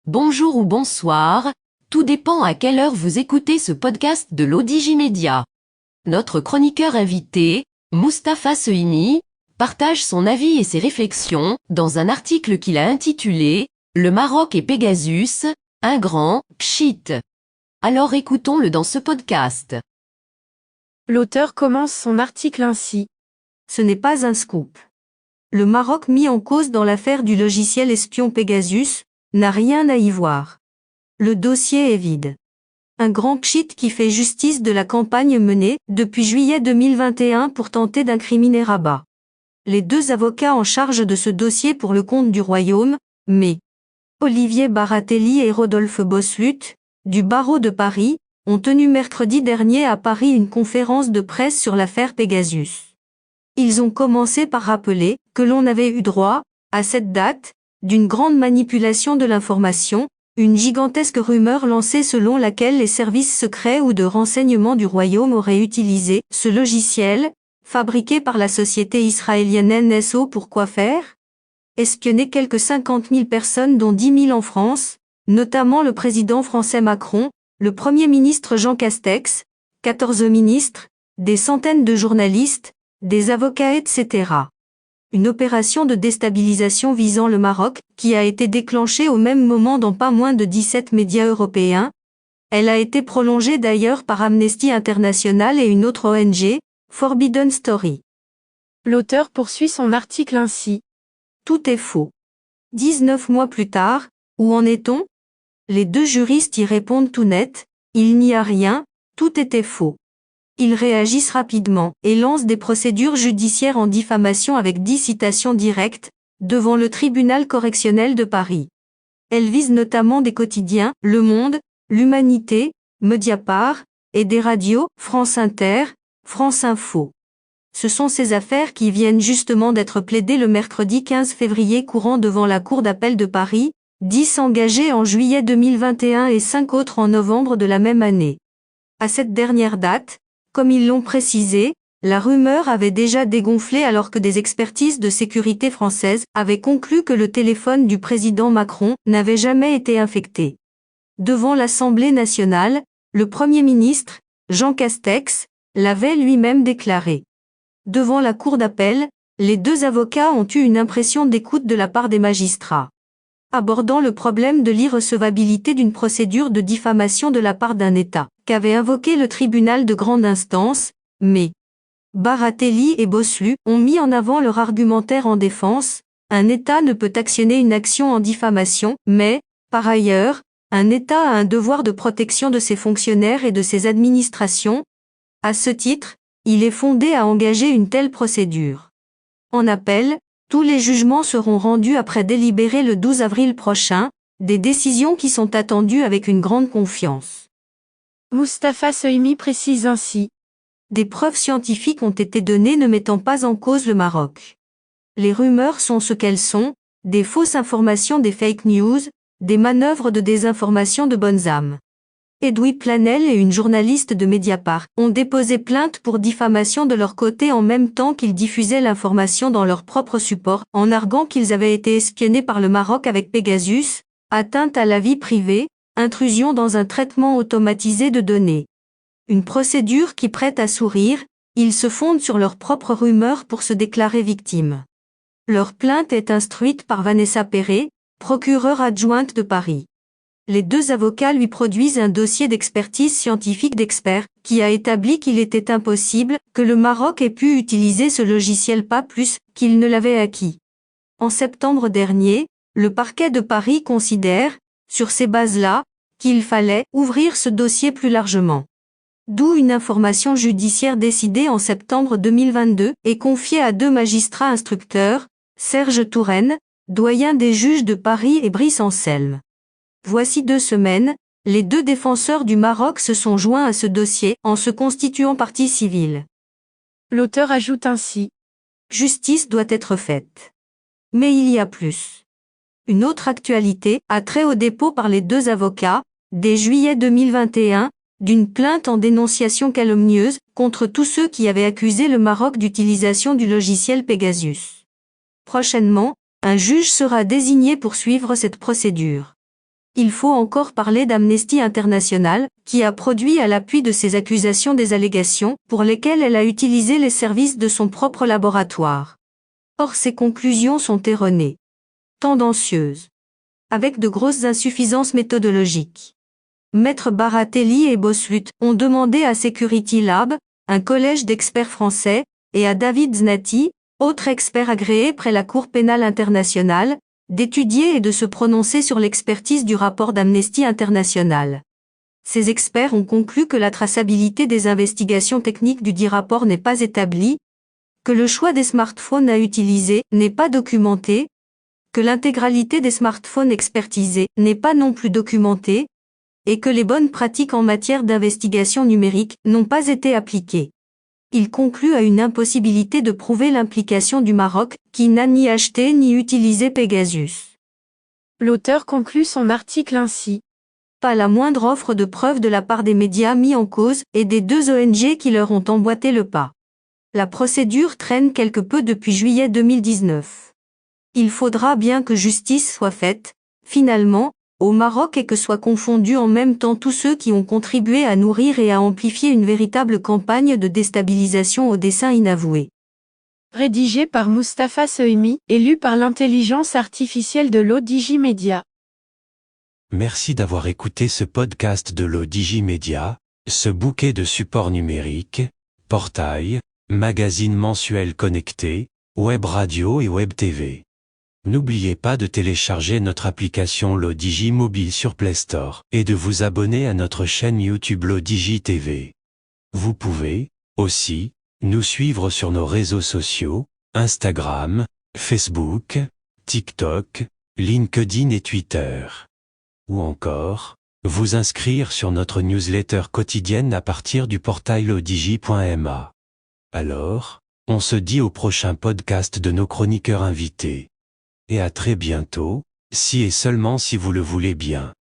bonjour ou bonsoir, tout dépend à quelle heure vous écoutez ce podcast de l'Odigimédia. Notre chroniqueur invité, Mustapha Sehimi, partage son avis et ses réflexions dans un article qu'il a intitulé « Le Maroc et Pegasus, un grand pchit ». Alors écoutons-le dans ce podcast. L'auteur commence son article ainsi. Ce n'est pas un scoop. Le Maroc mis en cause dans l'affaire du logiciel espion Pegasus n'a rien à y voir. Le dossier est vide. Un grand pchit qui fait justice de la campagne menée depuis juillet 2021 pour tenter d'incriminer Rabat. Les deux avocats en charge de ce dossier pour le compte du Royaume, mais Olivier Baratelli et Rodolphe Bossuet, du barreau de Paris, ont tenu mercredi dernier à Paris une conférence de presse sur l'affaire Pegasus. Ils ont commencé par rappeler que l'on avait eu droit, à cette date, d'une grande manipulation de l'information, une gigantesque rumeur lancée selon laquelle les services secrets ou de renseignement du Royaume auraient utilisé ce logiciel, fabriqué par la société israélienne NSO pour quoi faire? Espionner quelques 50 000 personnes dont 10 000 en France, notamment le président français Macron, le Premier ministre Jean Castex, 14 ministres, des centaines de journalistes, des avocats etc. Une opération de déstabilisation visant le Maroc, qui a été déclenchée au même moment dans pas moins de 17 médias européens. Elle a été prolongée d'ailleurs par Amnesty International et une autre ONG, Forbidden Story. L'auteur poursuit son article ainsi. Tout est faux. 19 mois plus tard, où en est-on? Les deux juristes y répondent tout net, il n'y a rien, tout était faux. Ils réagissent rapidement et lancent des procédures judiciaires en diffamation avec 10 citations directes, devant le tribunal correctionnel de Paris. Elles visent notamment des quotidiens, Le Monde, L'Humanité, Mediapart, et des radios, France Inter, France Info. Ce sont ces affaires qui viennent justement d'être plaidées le mercredi 15 février courant devant la Cour d'appel de Paris, 10 engagés en juillet 2021 et 5 autres en novembre de la même année. À cette dernière date, comme ils l'ont précisé, la rumeur avait déjà dégonflé alors que des expertises de sécurité françaises avaient conclu que le téléphone du président Macron n'avait jamais été infecté. Devant l'Assemblée nationale, le Premier ministre, Jean Castex, l'avait lui-même déclaré. Devant la cour d'appel, les deux avocats ont eu une impression d'écoute de la part des magistrats. Abordant le problème de l'irrecevabilité d'une procédure de diffamation de la part d'un État, qu'avait invoqué le tribunal de grande instance, mais Baratelli et Bossuet ont mis en avant leur argumentaire en défense, un État ne peut actionner une action en diffamation, mais, par ailleurs, un État a un devoir de protection de ses fonctionnaires et de ses administrations. À ce titre, il est fondé à engager une telle procédure. En appel, tous les jugements seront rendus après délibéré le 12 avril prochain, des décisions qui sont attendues avec une grande confiance. Mustapha Sehimi précise ainsi. Des preuves scientifiques ont été données ne mettant pas en cause le Maroc. Les rumeurs sont ce qu'elles sont, des fausses informations, des fake news, des manœuvres de désinformation de bonnes âmes. Edoui Plenel et une journaliste de Mediapart ont déposé plainte pour diffamation de leur côté en même temps qu'ils diffusaient l'information dans leur propre support, en arguant qu'ils avaient été espionnés par le Maroc avec Pegasus, atteinte à la vie privée, intrusion dans un traitement automatisé de données. Une procédure qui prête à sourire, ils se fondent sur leurs propres rumeurs pour se déclarer victimes. Leur plainte est instruite par Vanessa Perret, procureure adjointe de Paris. Les deux avocats lui produisent un dossier d'expertise scientifique d'experts, qui a établi qu'il était impossible que le Maroc ait pu utiliser ce logiciel pas plus qu'il ne l'avait acquis. En septembre dernier, le parquet de Paris considère, sur ces bases-là, qu'il fallait ouvrir ce dossier plus largement. D'où une information judiciaire décidée en septembre 2022 et confiée à deux magistrats instructeurs, Serge Touraine, doyen des juges de Paris et Brice Anselme. Voici 2 semaines, les deux défenseurs du Maroc se sont joints à ce dossier en se constituant partie civile. L'auteur ajoute ainsi. Justice doit être faite. Mais il y a plus. Une autre actualité a trait au dépôt par les deux avocats, dès juillet 2021, d'une plainte en dénonciation calomnieuse contre tous ceux qui avaient accusé le Maroc d'utilisation du logiciel Pegasus. Prochainement, un juge sera désigné pour suivre cette procédure. Il faut encore parler d'Amnesty International, qui a produit à l'appui de ces accusations des allégations, pour lesquelles elle a utilisé les services de son propre laboratoire. Or ces conclusions sont erronées, tendancieuses, avec de grosses insuffisances méthodologiques. Maître Baratelli et Bossuet ont demandé à Security Lab, un collège d'experts français, et à David Znati, autre expert agréé près la Cour pénale internationale, d'étudier et de se prononcer sur l'expertise du rapport d'Amnesty International. Ces experts ont conclu que la traçabilité des investigations techniques du dit rapport n'est pas établie, que le choix des smartphones à utiliser n'est pas documenté, que l'intégralité des smartphones expertisés n'est pas non plus documentée, et que les bonnes pratiques en matière d'investigation numérique n'ont pas été appliquées. Il conclut à une impossibilité de prouver l'implication du Maroc, qui n'a ni acheté ni utilisé Pegasus. L'auteur conclut son article ainsi. Pas la moindre offre de preuve de la part des médias mis en cause et des deux ONG qui leur ont emboîté le pas. La procédure traîne quelque peu depuis juillet 2019. Il faudra bien que justice soit faite, finalement, au Maroc et que soient confondus en même temps tous ceux qui ont contribué à nourrir et à amplifier une véritable campagne de déstabilisation au dessein inavoué. Rédigé par Mustapha Sohimi et lu par l'intelligence artificielle de l'Odigimédia. Merci d'avoir écouté ce podcast de l'Odigimédia, ce bouquet de supports numériques, portail, magazine mensuel connecté, web radio et web TV. N'oubliez pas de télécharger notre application l'Odigi Mobile sur Play Store et de vous abonner à notre chaîne YouTube l'Odigi TV. Vous pouvez, aussi, nous suivre sur nos réseaux sociaux, Instagram, Facebook, TikTok, LinkedIn et Twitter. Ou encore, vous inscrire sur notre newsletter quotidienne à partir du portail lodigi.ma. Alors, on se dit au prochain podcast de nos chroniqueurs invités. Et à très bientôt, si et seulement si vous le voulez bien.